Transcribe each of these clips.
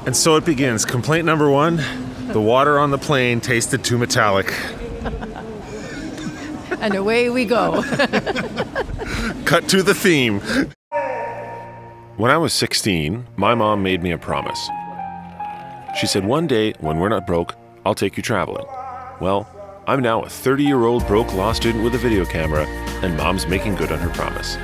And so it begins. Complaint number one, the water on the plane tasted too metallic. And away we go. Cut to the theme. When I was 16, my mom made me a promise. She said, one day, when we're not broke, I'll take you traveling. Well, I'm now a 30-year-old broke law student with a video camera, and mom's making good on her promise.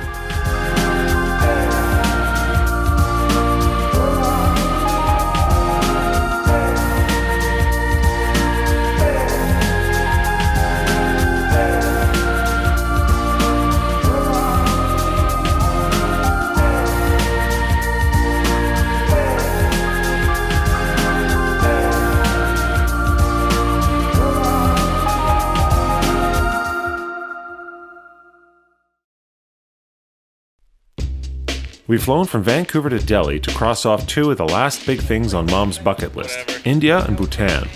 We've flown from Vancouver to Delhi to cross off two of the last big things on Mom's bucket list, India and Bhutan.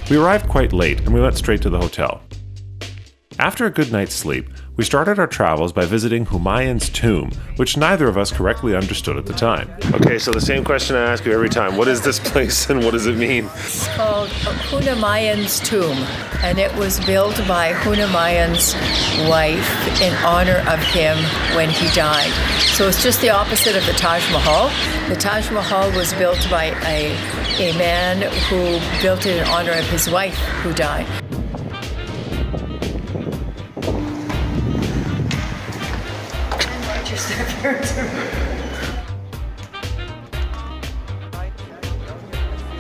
We arrived quite late and we went straight to the hotel. After a good night's sleep, we started our travels by visiting Humayun's tomb, which neither of us correctly understood at the time. Okay, so the same question I ask you every time. What is this place and what does it mean? It's called Humayun's tomb, and it was built by Humayun's wife in honor of him when he died. So it's just the opposite of the Taj Mahal. The Taj Mahal was built by a man who built it in honor of his wife who died.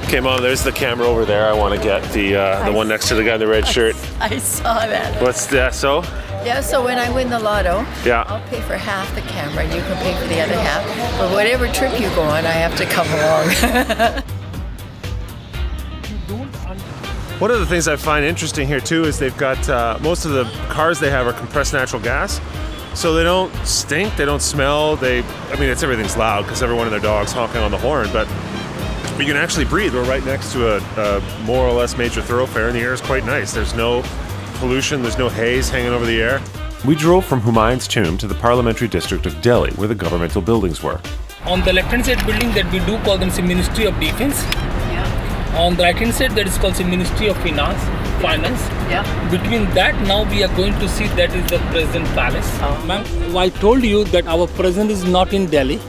Okay, Mom, there's the camera over there. I want to get the one next to the guy in the red shirt. I saw that. What's that, so? Yeah, so when I win the lotto, yeah, I'll pay for half the camera, you can pay for the other half. But whatever trip you go on, I have to come along. One of the things I find interesting here too is they've got, most of the cars they have are compressed natural gas. So they don't stink, they don't smell, everything's loud because everyone and their dog's honking on the horn, but you can actually breathe. We're right next to a more or less major thoroughfare and the air is quite nice. There's no pollution, there's no haze hanging over the air. We drove from Humayun's tomb to the parliamentary district of Delhi, where the governmental buildings were. On the left-hand side building that we do call them the Ministry of Defense. Yeah. On the right-hand side that is called the Ministry of Finance. Yeah. Between that now we are going to see that is the President Palace. Oh. Ma'am, I told you that our President is not in Delhi.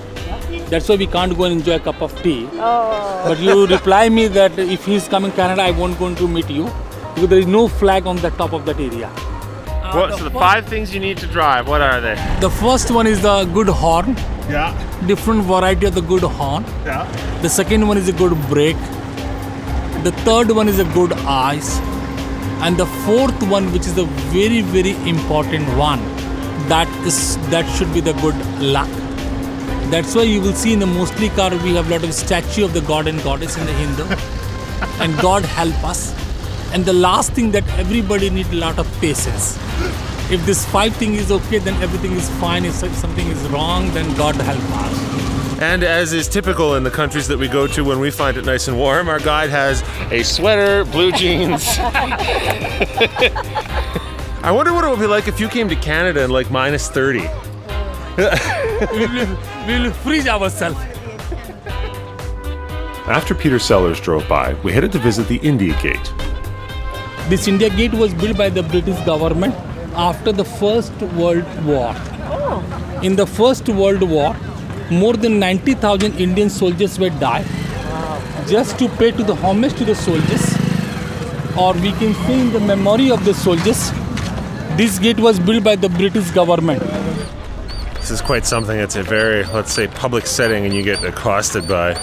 That's why we can't go and enjoy a cup of tea. Oh. But you reply me that if he's coming to Canada, I won't go to meet you because there is no flag on the top of that area. So the 5 things you need to drive, what are they? The first one is the good horn. Yeah. Different variety of the good horn. Yeah. The second one is a good brake. The third one is a good eyes. And the fourth one, which is a very, very important one, that should be the good luck. That's why you will see in the mostly car we have a lot of statue of the god and goddess in the Hindu. And God help us. And the last thing that everybody needs a lot of patience. If this 5 thing is okay, then everything is fine. If something is wrong, then God help us. And as is typical in the countries that we go to when we find it nice and warm, our guide has a sweater, blue jeans. I wonder what it would be like if you came to Canada and like -30. We'll freeze ourselves. After Peter Sellers drove by, we headed to visit the India Gate. This India Gate was built by the British government after the First World War. Oh. In the First World War, more than 90,000 Indian soldiers were died. Wow. Just to pay to the homage to the soldiers, or we can say in the memory of the soldiers, this gate was built by the British government. This is quite something. It's a very, let's say, public setting and you get accosted by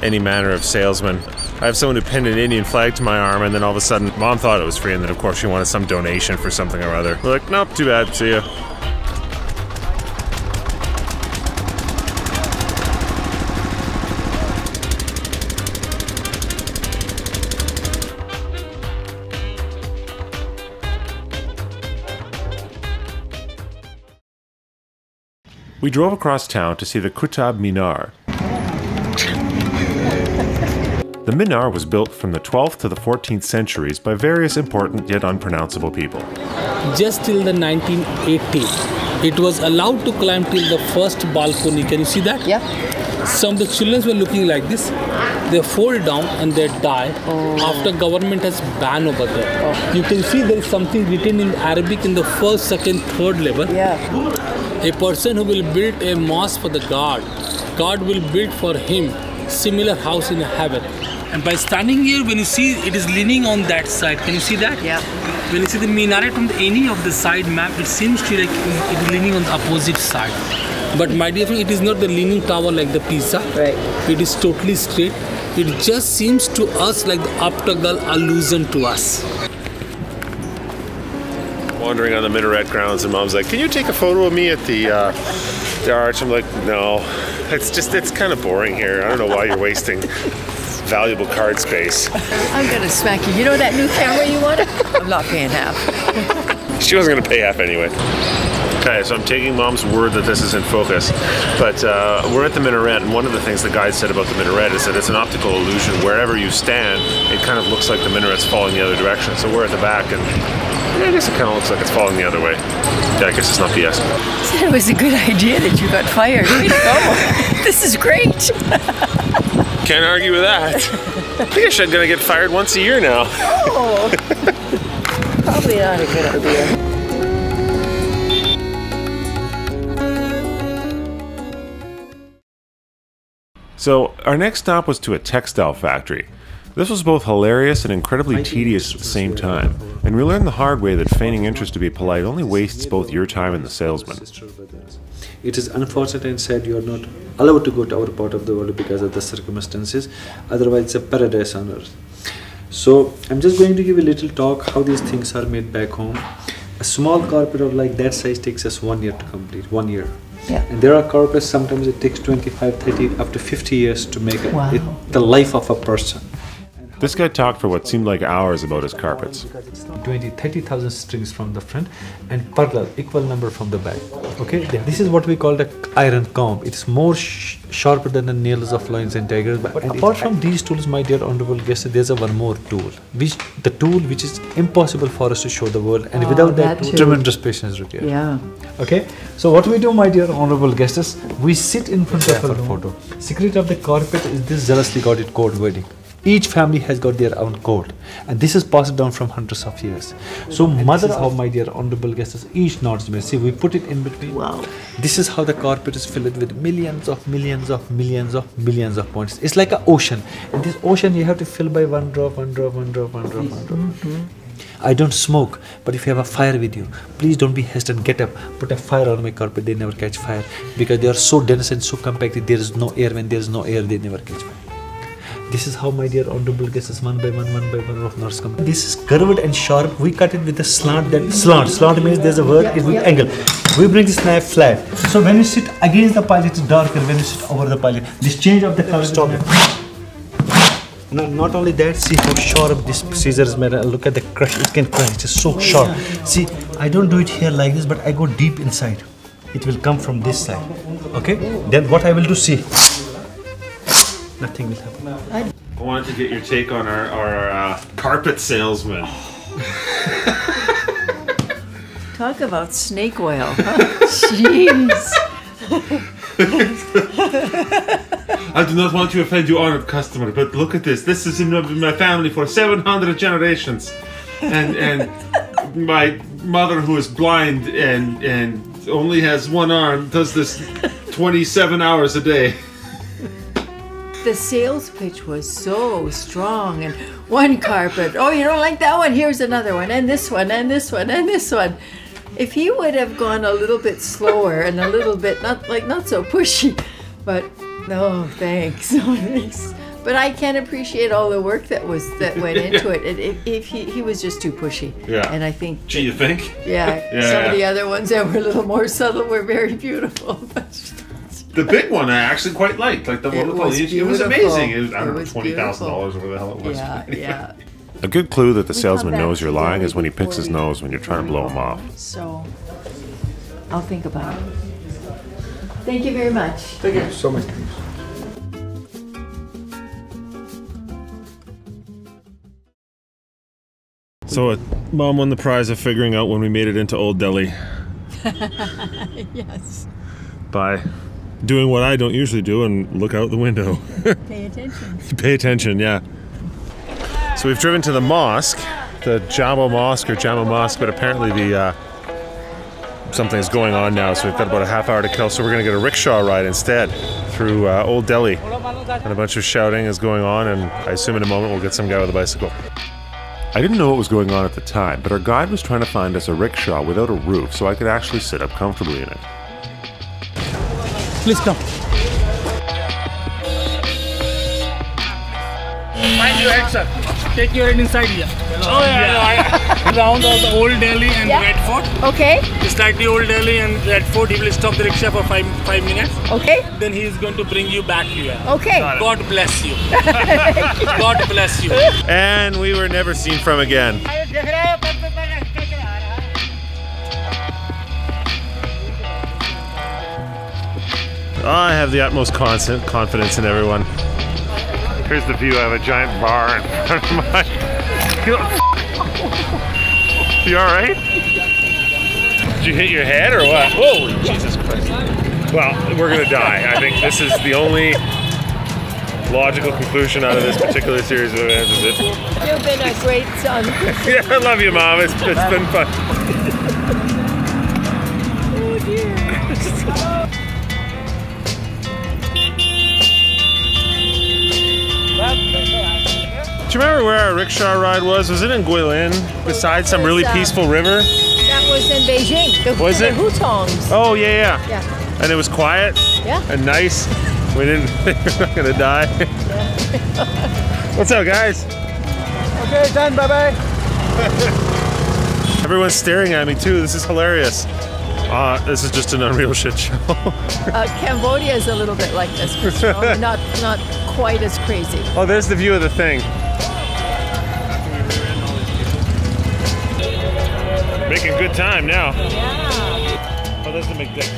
any manner of salesman. I have someone who pinned an Indian flag to my arm and then all of a sudden, Mom thought it was free and then of course she wanted some donation for something or other. We're like, nope, too bad, see ya. We drove across town to see the Qutb Minar. The Minar was built from the 12th to the 14th centuries by various important yet unpronounceable people. Just till the 1980s, it was allowed to climb till the first balcony. Can you see that? Yeah. Some of the children were looking like this. They fall down and they die after government has banned over there. You can see there is something written in Arabic in the first, second, third level. Yeah. A person who will build a mosque for the God, God will build for him similar house in heaven. And by standing here, when you see it is leaning on that side, can you see that? Yeah. When you see the minaret from any of the side map, it seems to like it is leaning on the opposite side. But my dear friend, it is not the leaning tower like the Pisa. Right. It is totally straight. It just seems to us like the optical illusion to us. Wandering on the minaret grounds, and Mom's like, "Can you take a photo of me at the arch?" I'm like, "No, it's kind of boring here. I don't know why you're wasting valuable card space." I'm gonna smack you. You know that new camera you wanted? I'm not paying half. She wasn't gonna pay half anyway. Okay, so I'm taking Mom's word that this is in focus, but we're at the minaret, and one of the things the guide said about the minaret is that it's an optical illusion. Wherever you stand, it kind of looks like the minaret's falling the other direction. So we're at the back, and I guess it kind of looks like it's falling the other way. Yeah, I guess it's not BS. It was a good idea that you got fired. Way to go. This is great. Can't argue with that. I think I'm gonna get fired once a year now. Oh, probably not a good idea. So our next stop was to a textile factory. This was both hilarious and incredibly tedious at the same time, and we learned the hard way that feigning interest to be polite only wastes both your time and the salesman. It is unfortunate and sad you are not allowed to go to our part of the world because of the circumstances. Otherwise, it's a paradise on earth. So I'm just going to give a little talk how these things are made back home. A small carpet of like that size takes us 1 year to complete, 1 year. Yeah. And there are carpets, sometimes it takes 25, 30, up to 50 years to make it the life of a person. This guy talked for what seemed like hours about his carpets. 20, 30,000 strings from the front and parallel, equal number from the back. Okay, this is what we call the iron comb. It is more sharper than the nails of lions and tigers. But apart from these tools, my dear honorable guests, there's a one more tool. Which is impossible for us to show the world. And without that tool, tremendous patience required. Yeah. Okay, so what we do, my dear honorable guests, we sit in front of a photo. Secret of the carpet is this zealously guarded code wording. Each family has got their own code, and this is passed down from hundreds of years. So mother of my dear honorable guests, each knot's made. See, we put it in between. Wow. This is how the carpet is filled with millions of millions of millions of millions of points. It's like an ocean. In this ocean, you have to fill by one drop, one drop, one drop, one drop, one drop. I don't smoke, but if you have a fire with you, please don't be hesitant. Get up, put a fire on my carpet. They never catch fire because they are so dense and so compacted. There is no air. When there is no air, they never catch fire. This is how, my dear honorable guests, one by one of knots come. This is curved and sharp. We cut it with a slant. Slant means there's a word, it's with angle. We bring this knife flat. So when you sit against the pile, it's darker. When you sit over the pile, this change of the color. Stop it. Not only that, see how sharp this scissors is made. Look at the crush. It can crush. It is so sharp. See, I don't do it here like this, but I go deep inside. It will come from this side. Okay. Then what I will do, see. Nothing will happen. I wanted to get your take on our carpet salesman. Talk about snake oil. Huh? Jeez. I do not want to offend you, honored customer, but look at this. This is in my family for 700 generations, and my mother, who is blind and only has one arm, does this 27 hours a day. The sales pitch was so strong, and one carpet. Oh, you don't like that one? Here's another one, and this one, and this one, and this one. If he would have gone a little bit slower and a little bit not so pushy, but no, thanks. But I can appreciate all the work that went into it. If he was just too pushy. Yeah. And I think. Gee, you think? Yeah. Some of the other ones that were a little more subtle were very beautiful. The big one I actually quite liked. Like the one with it was amazing. It was, I don't know, $20,000 or whatever the hell it was. Yeah. A good clue that the salesman knows you're lying is when he picks his nose when you're trying to blow him off. So, I'll think about it. Thank you very much. Thank you so much. So, Mom won the prize of figuring out when we made it into Old Delhi. Yes. By doing what I don't usually do and look out the window. Pay attention. Pay attention, yeah. So we've driven to the mosque, the Jama Mosque or Jama Mosque, but apparently the something's going on now, so we've got about a half hour to kill, so we're going to get a rickshaw ride instead through Old Delhi. And a bunch of shouting is going on, and I assume in a moment we'll get some guy with a bicycle. I didn't know what was going on at the time, but our guide was trying to find us a rickshaw without a roof so I could actually sit up comfortably in it. Please come. Mind your head, sir. Take your head inside here. Oh yeah. Around all the Old Delhi and Red Fort. Okay. Slightly Old Delhi and Red Fort. He will stop the rickshaw for five minutes. Okay. Then he is going to bring you back here. Okay. God bless you. God bless you. And we were never seen from again. I have the utmost confidence in everyone. Here's the view. I have a giant bar in front of my... You alright? Did you hit your head or what? Holy Jesus Christ. Well, we're gonna die. I think this is the only logical conclusion out of this particular series of events, is it? You've been a great son. Yeah, I love you, Mom. It's been fun. Oh dear. Do you remember where our rickshaw ride was? Was it in Guilin, beside some really peaceful river? That was in Beijing. Was it? The Hutongs. Oh, yeah. Yeah. And it was quiet and nice. We didn't think we were gonna die. What's up, guys? Okay, done. Bye-bye. Everyone's staring at me too. This is hilarious. This is just an unreal shit show. Cambodia is a little bit like this, but you know, not quite as crazy. Oh, there's the view of the thing. Making good time now. Yeah. Oh, there's the McDick.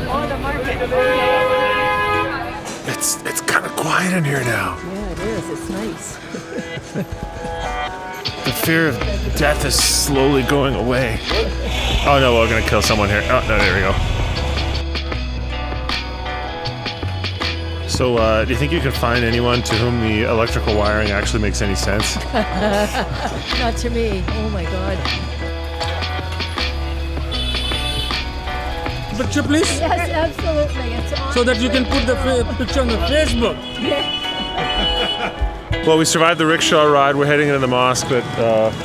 Oh, the market. It's kind of quiet in here now. Yeah, it is. It's nice. The fear of death is slowly going away. Oh no, we're gonna kill someone here. Oh no, there we go. So, do you think you can find anyone to whom the electrical wiring actually makes any sense? Not to me. Oh my God. Picture, please. Yes, absolutely. It's on. So that you can put the picture on the Facebook. Well, we survived the rickshaw ride. We're heading into the mosque, but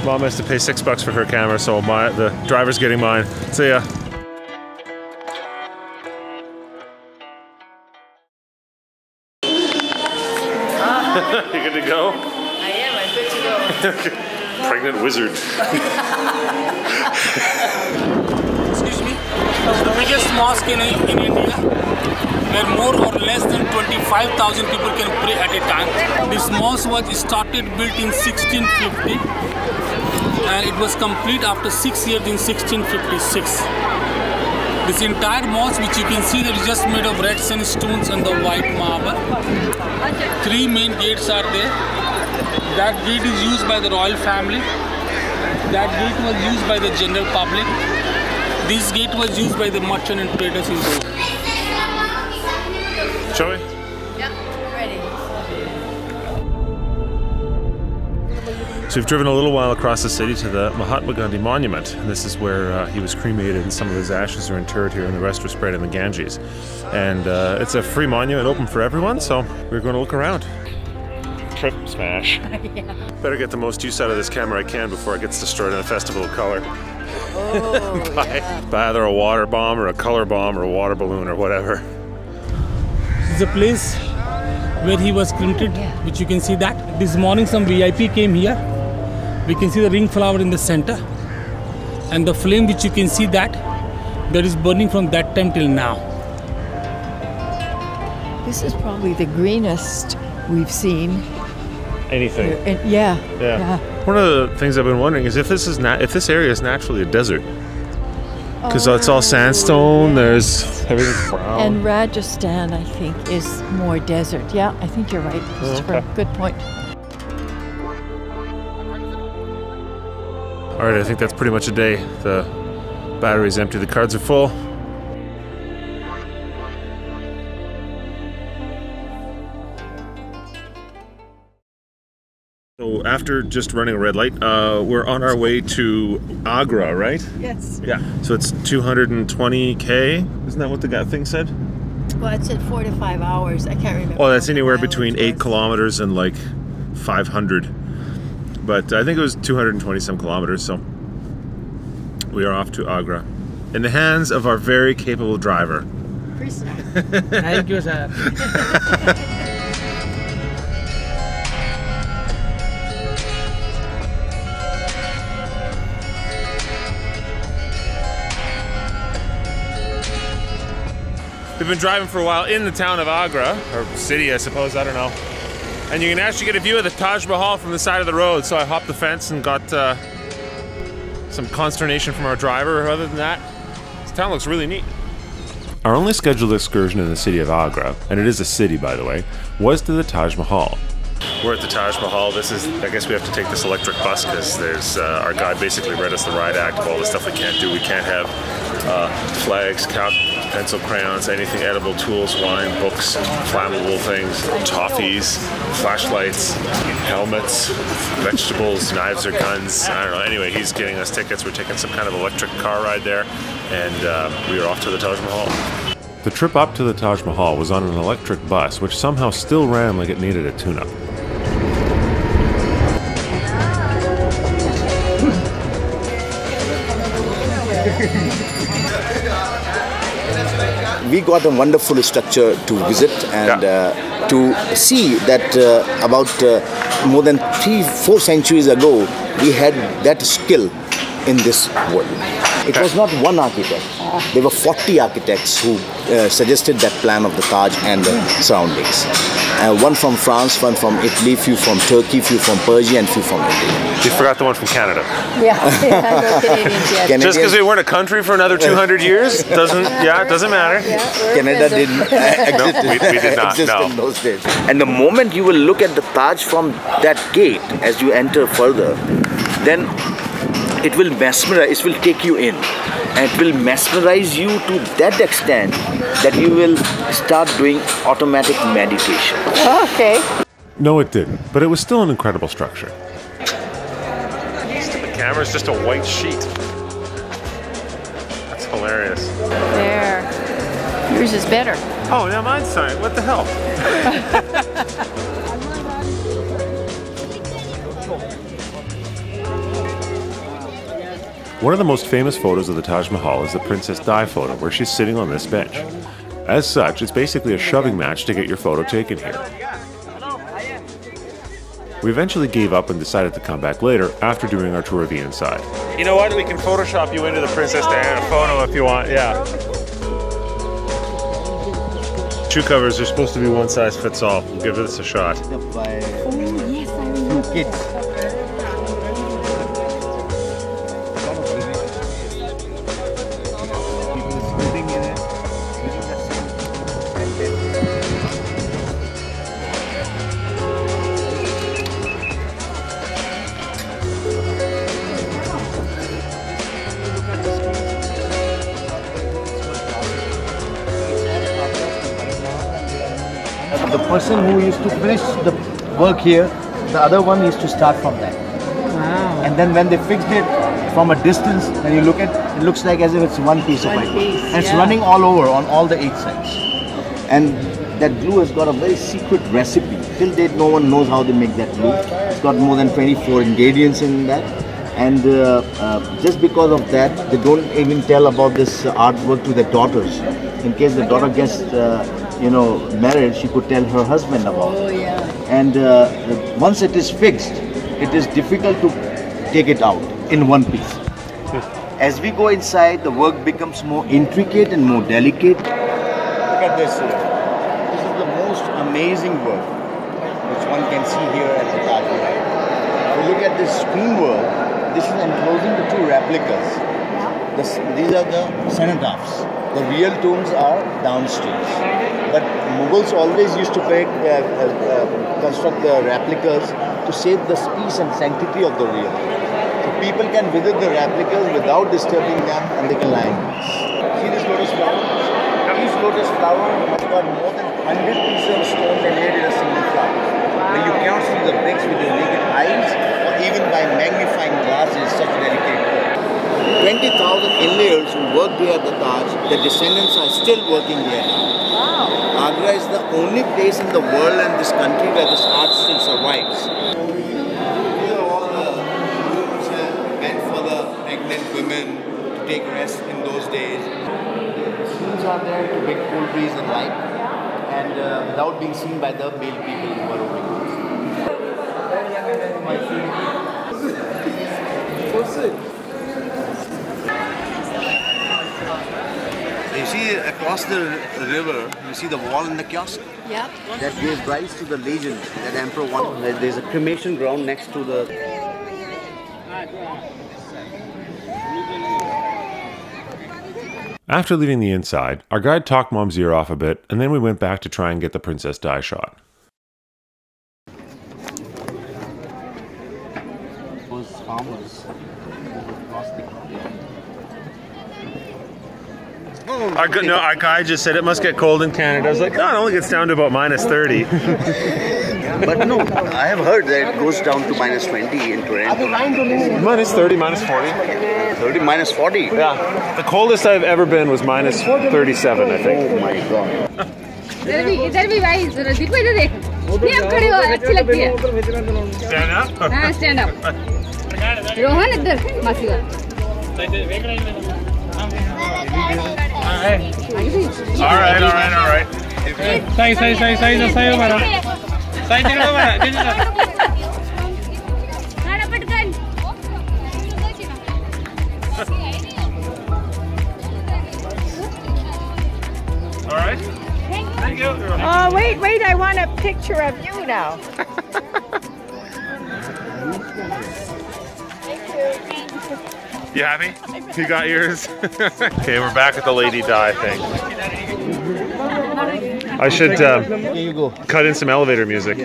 Mom has to pay $6 for her camera, so the driver's getting mine. See ya. You good to go? I am. I'm good to go. Pregnant wizard. Excuse me. The biggest mosque in India, where more or less than 25,000 people can pray at a time. This mosque was built in 1650, and it was complete after 6 years in 1656. This entire mosque, which you can see, that is just made of red sandstones and the white marble. 3 main gates are there. That gate is used by the royal family. That gate was used by the general public. This gate was used by the merchant and traders in Rome. Shall we? Yeah, ready. So we've driven a little while across the city to the Mahatma Gandhi Monument. And this is where he was cremated, and some of his ashes are interred here, and the rest were spread in the Ganges. And it's a free monument, open for everyone, so we're going to look around. Trip smash. Yeah. Better get the most use out of this camera I can before it gets destroyed in a festival of color. Oh, by either a water bomb or a color bomb or a water balloon or whatever. This is a place where he was cremated, which you can see that. This morning some VIP came here. We can see the ring flower in the center. And the flame, which you can see that is burning from that time till now. this is probably the greenest we've seen. Anything. Yeah. One of the things I've been wondering is if this area is naturally a desert. Because it's all sandstone, there's everything's brown. And Rajasthan, I think, is more desert. Yeah, I think you're right, Christopher. Okay. Good point. All right, I think that's pretty much a day. The Battery's empty, the cards are full. So after just running a red light, we're on our way to Agra, right? Yes. Yeah. So it's 220K? Isn't that what the thing said? Well, it said 4 to 5 hours. I can't remember. Oh, that's anywhere between 8 kilometers and like 500. But I think it was 220 some kilometers, so we are off to Agra. In the hands of our very capable driver. Thank you, sir. We've been driving for a while in the town of Agra, or city I suppose, I don't know. And you can actually get a view of the Taj Mahal from the side of the road, so I hopped the fence and got some consternation from our driver. Other than that, this town looks really neat. Our only scheduled excursion in the city of Agra, and it is a city by the way, was to the Taj Mahal. We're at the Taj Mahal. This is, I guess we have to take this electric bus because there's, our guide basically read us the riot act of all the stuff we can't do. We can't have flags, pencil, crayons, anything edible, tools, wine, books, flammable things, toffees, flashlights, helmets, vegetables, knives or guns. I don't know. Anyway, he's getting us tickets. We're taking some kind of electric car ride there, and we are off to the Taj Mahal. The trip up to the Taj Mahal was on an electric bus, which somehow still ran like it needed a tune-up. We got a wonderful structure to visit and to see that about more than 3-4 centuries ago we had that skill in this world. It was not one architect. There were 40 architects who suggested that plan of the Taj and the surroundings. One from France, one from Italy, few from Turkey, few from Persia, and few from India. You forgot the one from Canada. Yeah, no Canadians yet. Just because we weren't a country for another 200 years doesn't matter. Yeah, Canada didn't exist, we did not, exist no. in those days. And the moment you will look at the Taj from that gate as you enter further, then it will mesmerize, it will take you in. And it will mesmerize you to that extent that you will start doing automatic meditation. Okay. No, it didn't, but it was still an incredible structure. The camera's just a white sheet. That's hilarious. There. Yours is better. Oh, now mine's sorry. What the hell? One of the most famous photos of the Taj Mahal is the Princess Di photo, where she's sitting on this bench. As such, it's basically a shoving match to get your photo taken here. We eventually gave up and decided to come back later after doing our tour of the inside. You know what? We can Photoshop you into the Princess Diana photo if you want, yeah. Shoe covers are supposed to be one size fits all. We'll give this a shot. Kids. The person who used to finish the work here, the other one used to start from there. Wow. And then when they fixed it from a distance, when you look at it, it looks like as if it's one piece of pipe. And it's running all over on all the 8 sides. And that glue has got a very secret recipe. Till date, no one knows how they make that glue. It's got more than 24 ingredients in that. And just because of that, they don't even tell about this artwork to their daughters. In case the daughter gets, married, she could tell her husband about it. And once it is fixed, it is difficult to take it out in one piece. As we go inside, the work becomes more intricate and more delicate. Look at this here. This is the most amazing work which one can see here at the Taj Mahal. If you look at this screen work, this is enclosing the 2 replicas. These are the cenotaphs. The real tombs are downstairs. But Mughals always used to construct the replicas to save the peace and sanctity of the real. So people can visit the replicas without disturbing them, and they can lie in peace. See this lotus flower? Each lotus flower has got more than 100 pieces of stone and laid in a single flower. Where you cannot see the bricks with your naked eyes, or even by magnifying glasses, such delicate work. 20,000 inlayers who worked here at the Taj, their descendants are still working here now. Wow. Agra is the only place in the world and this country where this art still survives. Here are all the rooms meant for the pregnant women to take rest in those days. Schools are there to make cool breeze and light, and without being seen by the male people who are roaming. You see across the river, you see the wall in the kiosk? Yep. That gave rise to the legend that Emperor wanted. There's a cremation ground next to the... After leaving the inside, our guide talked Mom's ear off a bit, and then we went back to try and get the Princess Di shot. Those farmers across the Our guide just said it must get cold in Canada. I was like, oh, it only gets down to about minus 30. But no, I have heard that it goes down to minus 20 in Toronto. Minus 30, minus 40. 30, minus 40? Yeah. The coldest I've ever been was minus 37, I think. Oh my god. इधर भी भाई जरा देखो इधर देख नहीं आप खड़े हो अच्छी लगती है Stand up? हाँ stand up रोहन इधर मासी का All right. साई खाना पटकन All right. Thank you. Oh, wait, I want a picture of you now. You happy? You got yours? Okay, we're back at the Lady Di thing. I should cut in some elevator music.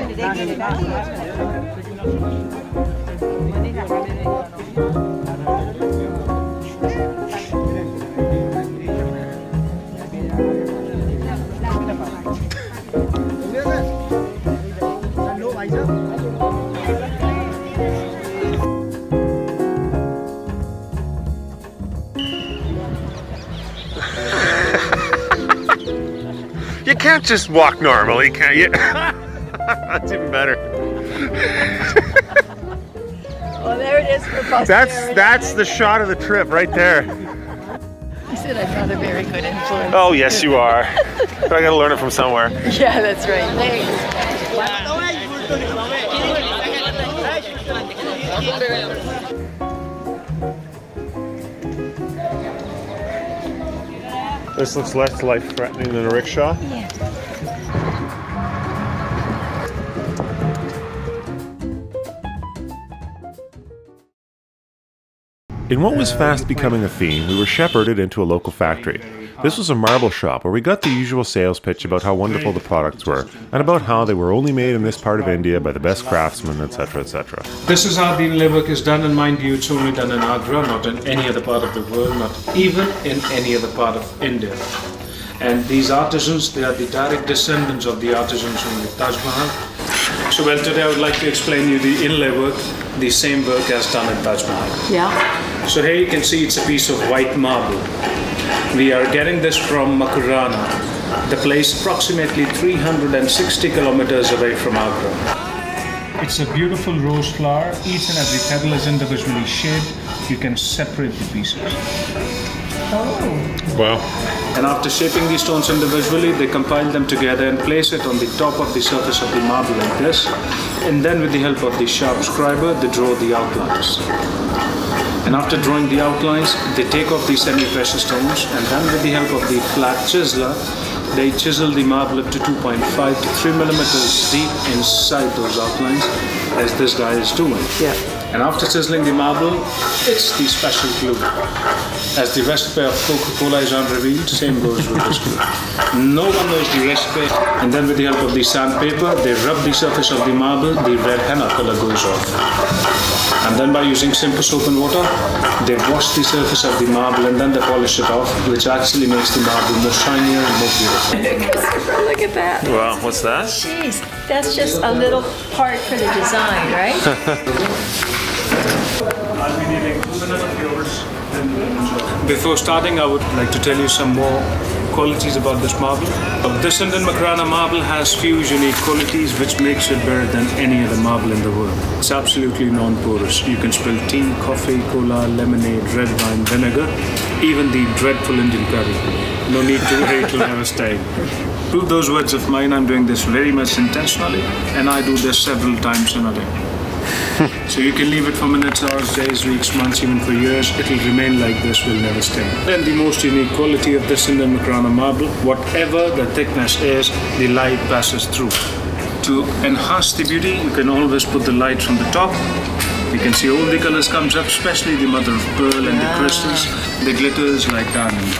You can't just walk normally, can you? That's even better. Well, there it is for posterity. That's the shot of the trip right there. He said I'm not a very good influence. Oh, yes, you are. But I gotta learn it from somewhere. Yeah, that's right. This looks less life-threatening than a rickshaw. Yeah. In what was fast becoming a theme, we were shepherded into a local factory. This was a marble shop where we got the usual sales pitch about how wonderful the products were, and about how they were only made in this part of India by the best craftsmen, etc., etc. This is how the inlay work is done, and mind you, it's only done in Agra, not in any other part of the world, not even in any other part of India. And these artisans, they are the direct descendants of the artisans from the Taj Mahal. So well, today I would like to explain you the inlay work, the same work as done in Taj Mahal. Yeah. So here you can see it's a piece of white marble. We are getting this from Makurana, the place approximately 360 kilometers away from Agra. It's a beautiful rose flower. Each and every petal is individually shaped. You can separate the pieces. Oh. Wow. And after shaping these stones individually, they compile them together and place it on the top of the surface of the marble like this. And then with the help of the sharp scriber, they draw the outlines. And after drawing the outlines, they take off the semi-precious stones, and then with the help of the flat chiseler, they chisel the marble up to 2.5 to 3 millimeters deep inside those outlines, as this guy is doing. Yeah. And after sizzling the marble, it's the special glue. As the recipe of Coca-Cola is unrevealed, same goes with this glue. No one knows the recipe. And then with the help of the sandpaper, they rub the surface of the marble, the red henna color goes off. And then by using simple soap and water, they wash the surface of the marble and then they polish it off, which actually makes the marble more shinier and more beautiful. Christopher, look at that. Wow, what's that? Jeez, that's just a little part for the design, right? I'll be needing 2 minutes of yours. Before starting, I would like to tell you some more qualities about this marble. This Indian Makrana marble has few unique qualities which makes it better than any other marble in the world. It's absolutely non-porous. You can spill tea, coffee, cola, lemonade, red wine, vinegar, even the dreadful Indian curry. No need to worry, it will never stain. To prove those words of mine, I'm doing this very much intentionally, and I do this several times in a day. So you can leave it for minutes, hours, days, weeks, months, even for years. It will remain like this, will never stain. Then the most unique quality of this Indian Makrana marble, whatever the thickness is, the light passes through. To enhance the beauty, you can always put the light from the top. You can see all the colors comes up, especially the mother of pearl and the crystals. The glitters like diamond.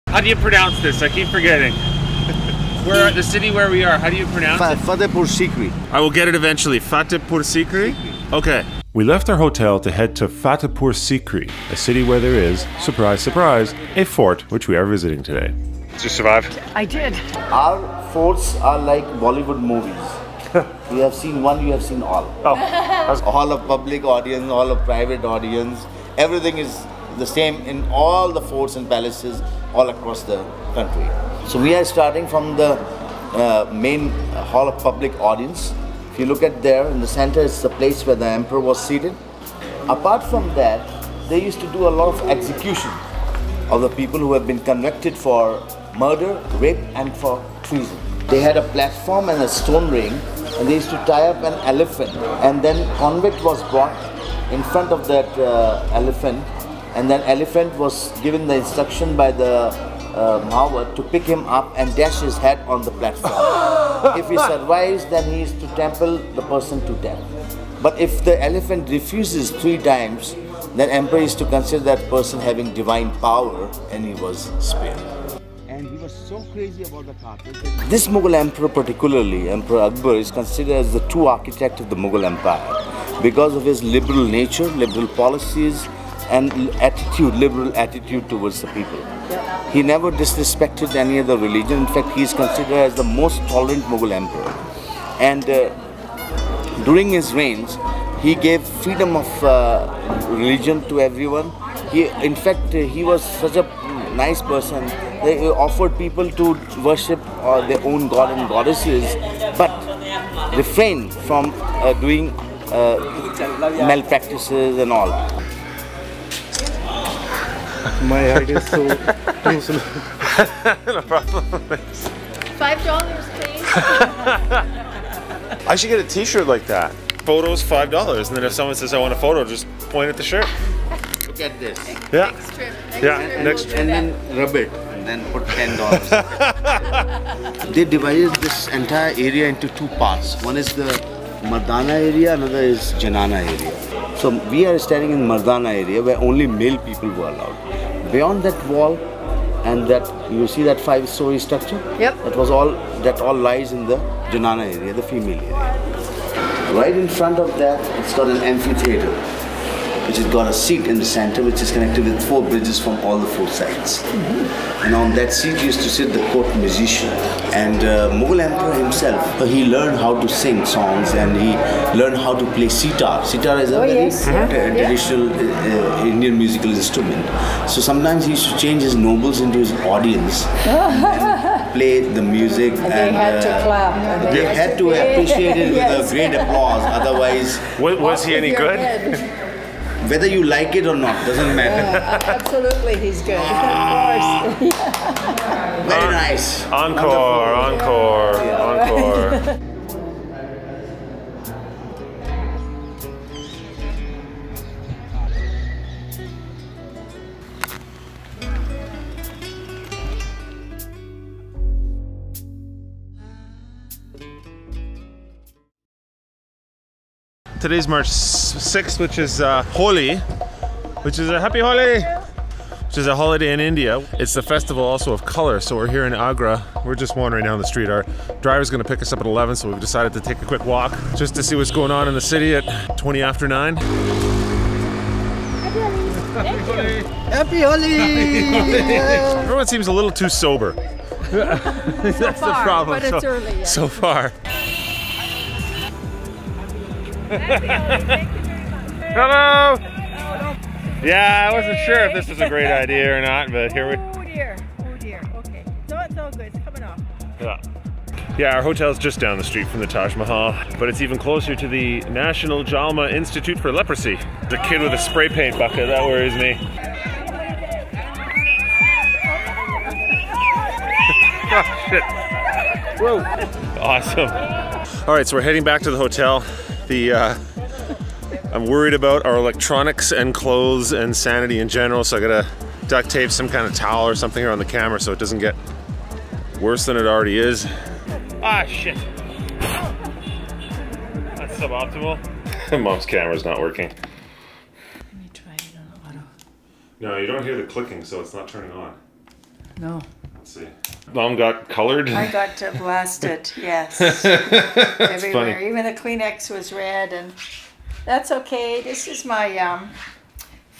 How do you pronounce this? I keep forgetting. We're at the city where we are. How do you pronounce it? Fatehpur Sikri. I will get it eventually. Fatehpur Sikri? Okay. We left our hotel to head to Fatehpur Sikri, a city where there is, surprise, surprise, a fort which we are visiting today. Did you survive? I did. Our forts are like Bollywood movies. You have seen one, you have seen all. Oh. All of public audience, all of private audience. Everything is the same in all the forts and palaces all across the country. So we are starting from the main hall of public audience. If you look at there in the center, it's the place where the emperor was seated. Apart from that, they used to do a lot of execution of the people who have been convicted for murder, rape and for treason. They had a platform and a stone ring, and they used to tie up an elephant, and then convict was brought in front of that elephant, and then elephant was given the instruction by the Mahawat to pick him up and dash his head on the platform. If he survives, then he is to trample the person to death. But if the elephant refuses 3 times, then emperor is to consider that person having divine power, and he was spared. And he was so crazy about the carpet. This Mughal emperor particularly, Emperor Akbar, is considered as the true architect of the Mughal Empire because of his liberal nature, liberal policies, and attitude, liberal attitude towards the people. He never disrespected any other religion. In fact, he is considered as the most tolerant Mughal emperor. And during his reigns, he gave freedom of religion to everyone. In fact, he was such a nice person. They offered people to worship their own god and goddesses, but refrain from doing malpractices and all. My idea is so personal. No problem. $5, please. I should get a t-shirt like that. Photos $5, and then if someone says I want a photo, just point at the shirt. Look at this. Yeah. Next trip. Next trip. And then rub it, and then put $10. They divided this entire area into 2 parts. One is the Mardana area, another is Janana area. So we are standing in Mardana area where only male people were allowed. Beyond that wall, and that you see that 5-story structure. Yep. That all lies in the Janana area, the female area. Right in front of that, it's got an amphitheater, which has got a seat in the center, which is connected with 4 bridges from all the 4 sides. And on that seat used to sit the court musician. And Mughal emperor himself, he learned how to sing songs, and he learned how to play sitar. Sitar is a very traditional Indian musical instrument. So sometimes he used to change his nobles into his audience, and play the music. And they had to clap. They had to appreciate it with a great applause. Otherwise, Was he any good? whether you like it or not, doesn't matter. Absolutely, he's good. Of course. Very nice. Encore, encore, encore. Today's March 6th, which is Holi, which is a happy Holi, which is a holiday in India. It's the festival also of color. So we're here in Agra. We're just wandering down the street. Our driver's going to pick us up at 11, so we've decided to take a quick walk just to see what's going on in the city at 20 after 9. Happy Holi! Everyone seems a little too sober. That's the problem. But it's early yet. So far. Hello! Yeah, I wasn't sure if this was a great idea or not, but here we... Oh dear, okay. No, it's all good, it's coming off. Yeah, our hotel's just down the street from the Taj Mahal, but it's even closer to the National Jalma Institute for Leprosy. The kid with a spray paint bucket, that worries me. Oh, shit. Whoa. Awesome. All right, so we're heading back to the hotel. I'm worried about our electronics and clothes and sanity in general, so I gotta duct tape some kind of towel or something here on the camera so it doesn't get worse than it already is. Ah, shit. That's suboptimal. Mom's camera's not working. Let me try it on auto. No, you don't hear the clicking, so it's not turning on. No. Let's see. Mom got colored. I got blasted, yes. Everywhere. Funny. Even the Kleenex was red, and that's okay. This is my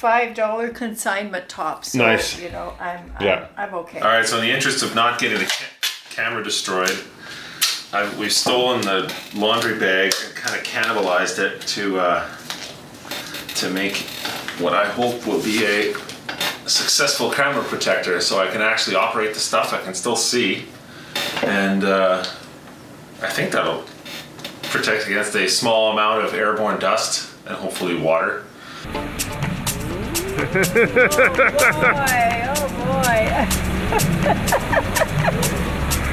$5 consignment top. So, nice. You know, I'm okay. All right, so in the interest of not getting the camera destroyed, we've stolen the laundry bag and kind of cannibalized it to make what I hope will be a successful camera protector, so I can actually operate the stuff. I can still see, and I think that'll protect against a small amount of airborne dust and hopefully water. Oh boy!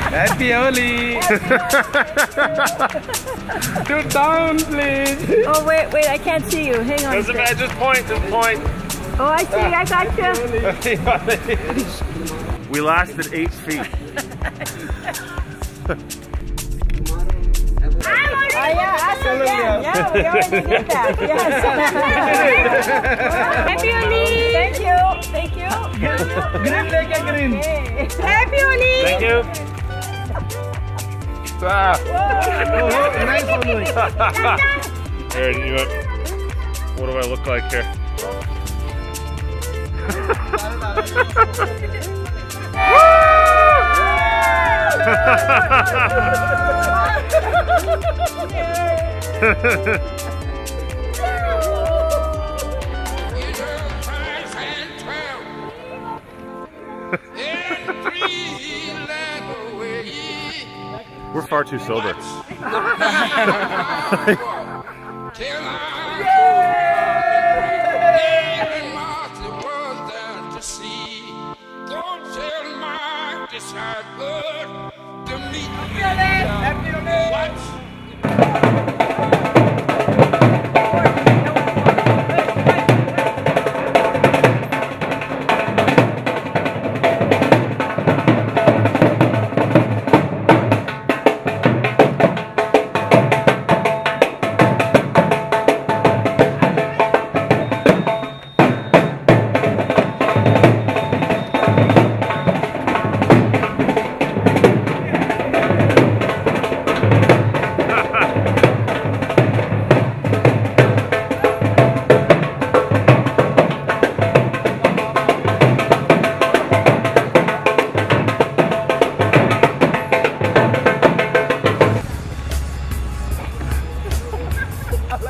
Happy Holi! Dude, down, please. Oh wait, I can't see you. Hang on. Doesn't matter, just point. Oh, I see, I got you. We lasted 8 feet. Yeah, we already did that. Yes. Happy Holi! Thank you. Green like a green. Happy Holi! Thank you. Nice following. Here, what do I look like here? We're far too sober.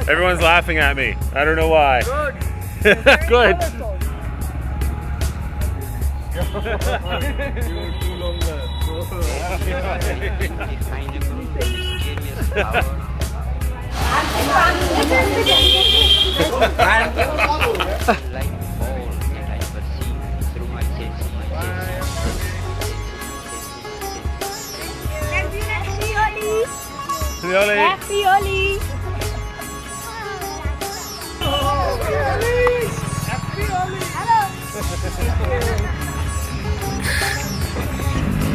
Everyone's laughing at me. I don't know why. Good. Good. Happy Holi!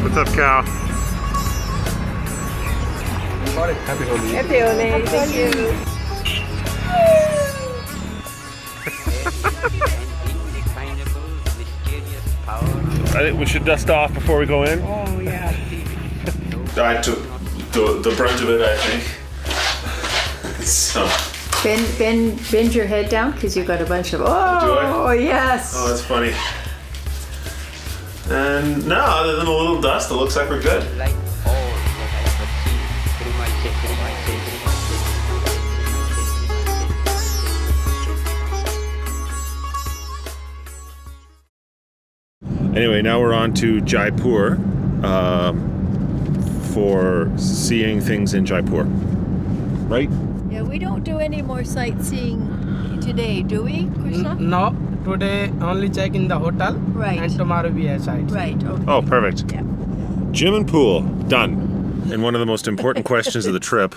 What's up, Cal? Happy Holi. Happy Holi, thank you. I think we should dust off before we go in. Oh yeah. I took the brunt of it, I think. So. Bend your head down because you've got a bunch of. Oh, yes. Oh, that's funny. And no, other than a little dust, it looks like we're good. Anyway, now we're on to Jaipur for seeing things in Jaipur, right? Yeah, we don't do any more sightseeing today, do we, Krishna? No, today only check in the hotel. Right. And tomorrow we are sightseeing. Right. Okay. Oh, perfect. Yeah. Gym and pool, done. And one of the most important questions of the trip,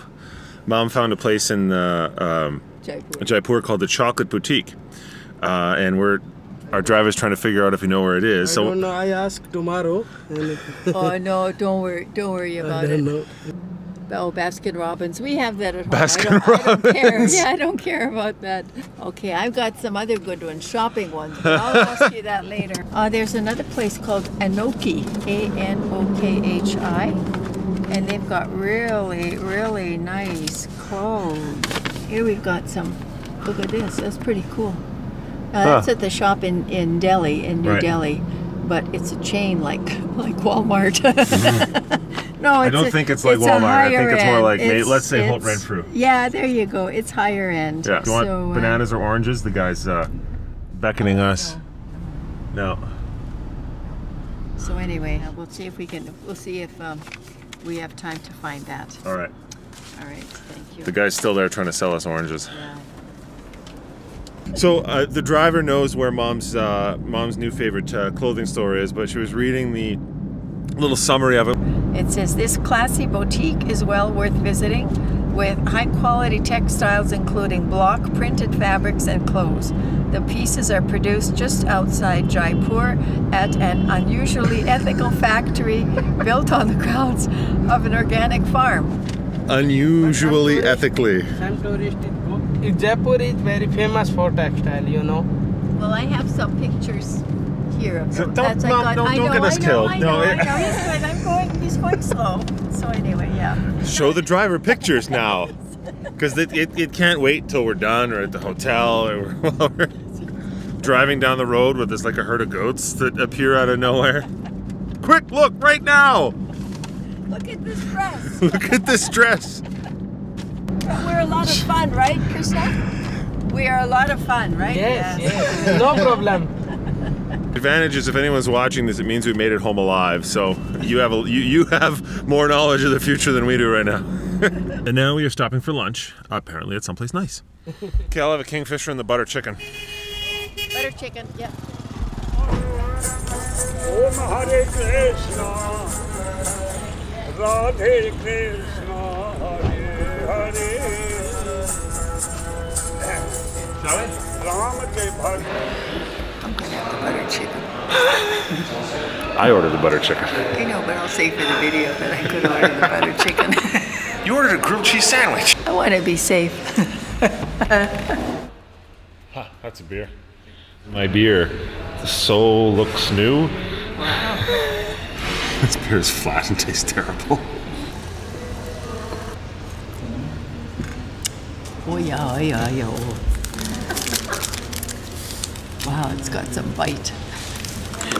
Mom found a place in Jaipur called the Chocolate Boutique, and our driver's trying to figure out if we know where it is. I don't know. I ask tomorrow. Oh no! Don't worry about it. Know. Oh, Baskin Robbins. We have that at home. Baskin I don't care. Robbins. Yeah, I don't care about that. Okay, I've got some other good ones, shopping ones. But I'll ask you that later. There's another place called Anoki, A-N-O-K-H-I, and they've got really, really nice clothes. Here we've got some. Look at this. That's pretty cool. That's at the shop in Delhi, in New Delhi, but it's a chain like Walmart. No, I don't think it's like Walmart. I think it's more like, let's say, Holt Renfrew. Yeah, there you go. It's higher end. Yeah. Do you want bananas or oranges? The guy's beckoning us. No. So anyway, we'll see if we can. We'll see if we have time to find that. All right. All right. Thank you. The guy's still there trying to sell us oranges. Yeah. So the driver knows where Mom's new favorite clothing store is, but she was reading the little summary of it. It says, this classy boutique is well worth visiting with high-quality textiles including block printed fabrics and clothes. The pieces are produced just outside Jaipur at an unusually ethical factory built on the grounds of an organic farm. Unusually ethically. Some tourists go. Jaipur is very famous for textile, you know. Well, I have some pictures here of them. Don't get us killed. I know. He's going slow. So anyway, yeah. Show the driver pictures now, because it can't wait till we're done or at the hotel or while we're driving down the road with this like a herd of goats that appear out of nowhere. Quick, look right now. Look at this dress. Look at this dress. We're a lot of fun, right, Krishna? We are a lot of fun, right? Yes. No problem. The advantage is if anyone's watching this, it means we made it home alive. So you have more knowledge of the future than we do right now. And now we are stopping for lunch, apparently at someplace nice. Okay, I'll have a kingfisher and the butter chicken. Butter chicken, yeah. Om Hare Krishna, Radhe Krishna, Hare Hare. Shall we? Ram ke bhaj. I'm gonna have the butter chicken. I ordered the butter chicken. I know, but I'll say for the video that I could order the butter chicken. You ordered a grilled cheese sandwich. I want to be safe. That's a beer. My beer. The soul looks new. Wow. This beer is flat and tastes terrible. Oh yeah, oh yeah, yeah. Oh. Wow, it's got some bite.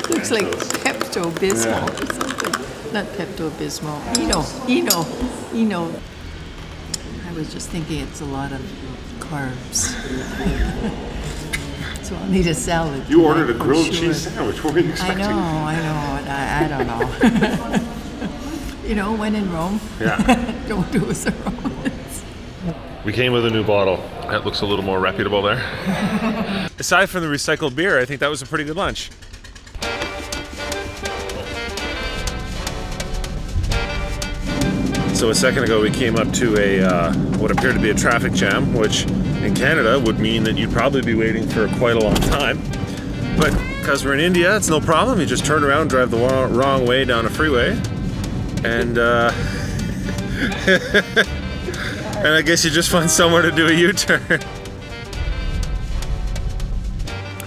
Looks like Pepto-Bismol or something. Not Pepto-Bismol. Eno. I was just thinking it's a lot of carbs. So I'll need a salad. You ordered a grilled cheese sandwich. What were you expecting? I don't know. You know, when in Rome, don't do as the Romans. We came with a new bottle. That looks a little more reputable there. Aside from the recycled beer, I think that was a pretty good lunch. So a second ago we came up to a what appeared to be a traffic jam, which in Canada would mean that you'd probably be waiting for quite a long time. But because we're in India, it's no problem. You just turn around and drive the wrong way down a freeway. And and I guess you just find somewhere to do a U-turn.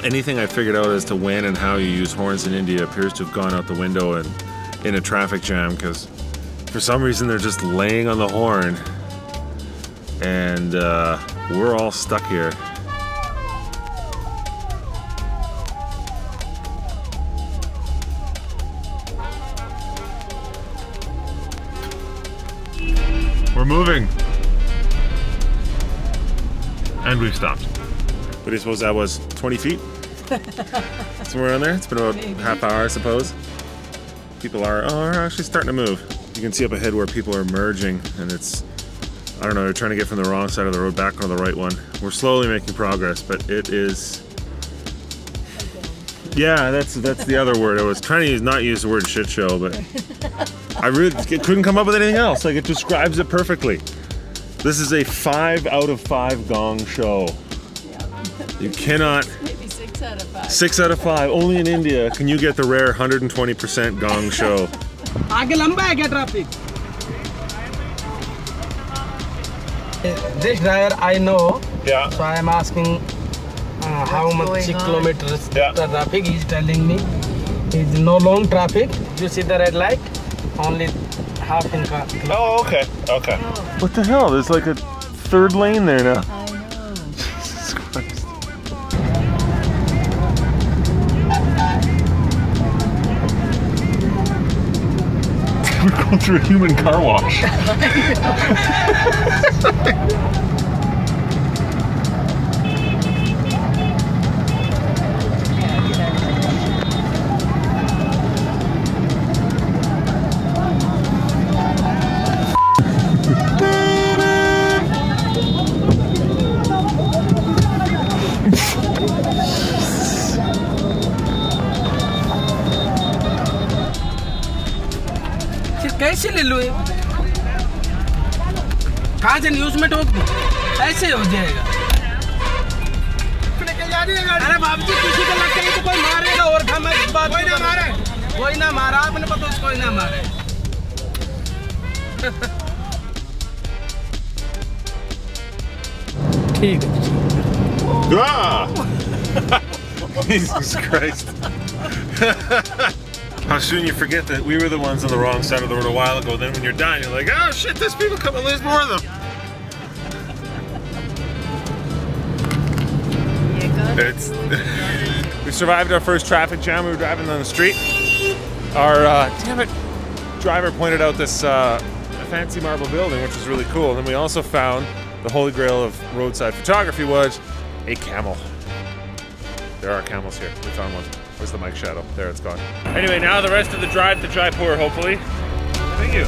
anything I figured out as to when and how you use horns in India appears to have gone out the window and in a traffic jam, because for some reason they're just laying on the horn and we're all stuck here. We're moving. And we've stopped. What do you suppose that was? 20 feet? Somewhere around there? It's been about half hour, I suppose. People are actually starting to move. You can see up ahead where people are merging, and it's, I don't know, they're trying to get from the wrong side of the road back onto the right one. We're slowly making progress, but it is... Yeah, that's the other word. I was trying to not use the word shit show, but I really couldn't come up with anything else. Like, it describes it perfectly. This is a 5 out of 5 gong show. You cannot... Maybe 6 out of 5. 6 out of 5. Only in India can you get the rare 120% gong show. आगे लंबा है क्या traffic? This driver I know. Yeah. So I am asking how much kilometers the traffic. He is telling me it's no long traffic. You see the red light? Only half in car. Oh, okay. Okay. What the hell? There's like a 3rd lane there now. I know. Jesus Christ. We're going through a human car wash. कैसे ले लो? कहाँ से news में ठोक दी? ऐसे हो जाएगा। अरे बाबू जी किसी को लग गई तो कोई मारेगा और हम इस बात कोई ना मारे, कोई ना मारा आपने पता उसको कोई ना मारे। ठीक है। Jesus Christ. How soon you forget that we were the ones on the wrong side of the road a while ago. Then when you're dying, you're like, oh shit, there's people coming, there's more of them. We survived our first traffic jam. We were driving down the street. Our, damn it, driver pointed out this fancy marble building, which was really cool. And then we also found the holy grail of roadside photography was a camel. There are camels here. We found one. Where's the mic shadow? There, it's gone. Anyway, now the rest of the drive to Jaipur, hopefully. Thank you.